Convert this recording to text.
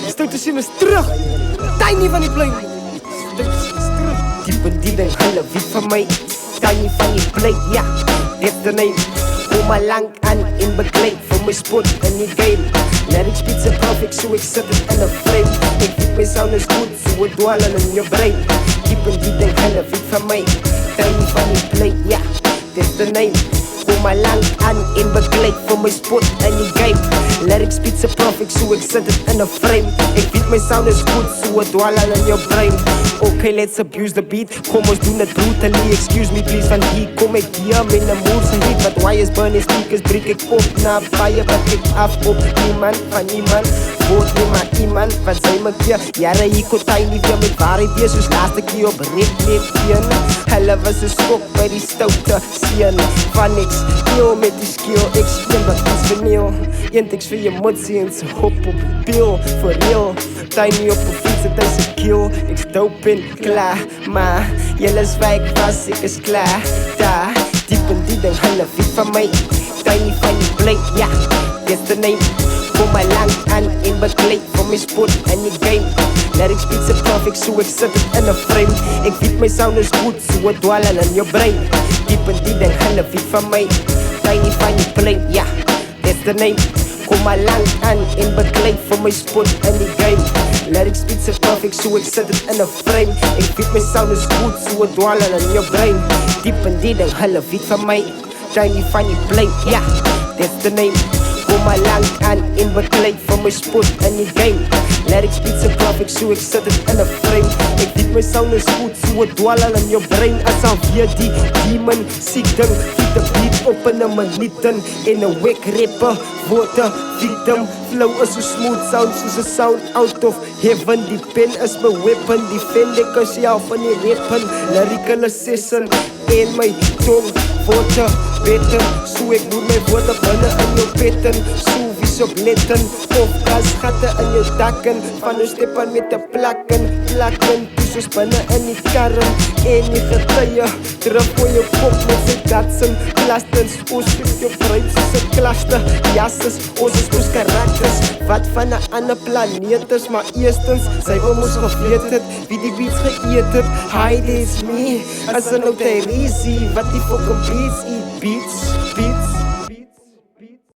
Stoute sien is terug. Tiny van die plein. Diep in die ding, hulle weet van my. Tiny van die plein, ja, dit de name. Kom maar lang aan in bekleed voor mijn spot in die game. Lyrics beats are perfect, so ik zet het in een frame. Ik weet mijn sound is goed, so het dwalen in je brein. Diep in die ding, hulle weet van my. Tiny van die plein, ja, dit de name. Kom maar lang aan in bekleed voor mijn spot in die game. Lyrics beats are perfect, so ik zet het in een frame. Ik weet mijn sound is goed, so het dwalen in je brein. Okay, let's abuse the beat. Kom ons doen het brutally. Excuse me please, van hier kom ik hier met een moerse hit. Wat wires burnen, speakers breek ik op. Na fire wat ik af op. Niemand van niemand, woord nie maar iemand. Wat zei me keer, jare hier kon Tiny weer met waarheid weer. Soos laatste keer op rit leef een. Hulle was een skok by die stoute sien. Van niks, heel met die skill. Ik stem wat iets vernieuw. Eén tekst vir je mutsie en ze hop op pil. For real, Tiny op een fiets, het is een kill. Ik dope en klaar, maar julle zwijg was, ik is klaar. Daar, diep in die ding, hulle weet van my. Tiny van die plate, ja, dit is de name. Kom maar lang aan in bekleed voor mijn spot en die game. Lyrics beats are perfect, so ik zet het in een frame. Ik weet mijn sound is goed, so het dwalen in je brein. Diep in die ding, hulle weet van my. Tiny van die plate, ja, dit is de name. Kom maar lang aan in bekleed voor mijn spot en die game. Lyrics beats are perfect, so ik zet het in een frame. Ik weet mijn sound is goed, so het dwalen in je brein. Diep in die ding, hulle weet van my. Tiny van die plate, ja, dit is de name. Kom maar lang aan in bekleed voor mijn spot en die game. Lyrics beats are perfect, so ik zet het in een frame. Ik weet mijn sound is goed, so het dwalen in je brein. Als alweer die demon ziek ding. Giet de beat op in een minuten. In een week rapper, wordt de victim. Flow is so smooth, sound soos a sound out of heaven. Die pen is my weapon, defend ek as jou van die rappen. Lyrical assassin, en my tong wordt te beter. So ek moet my woorde binne in jou petten. So wies op letten, of gasgatte in jou dakken. Van jou steppen met te plakken, soos binne in die karren. En die getuie, druk voor jou kop met sy datsen. Plastens, ons geef jou brein soos een klaste. Jasses, ons is ons karakters. Wat van een ander planeet is, maar eerstens, sy wil ons geweet het, wie die beats geëet het. Hi, this me, as in nou Tyrese, wat die fucking beats eat beats.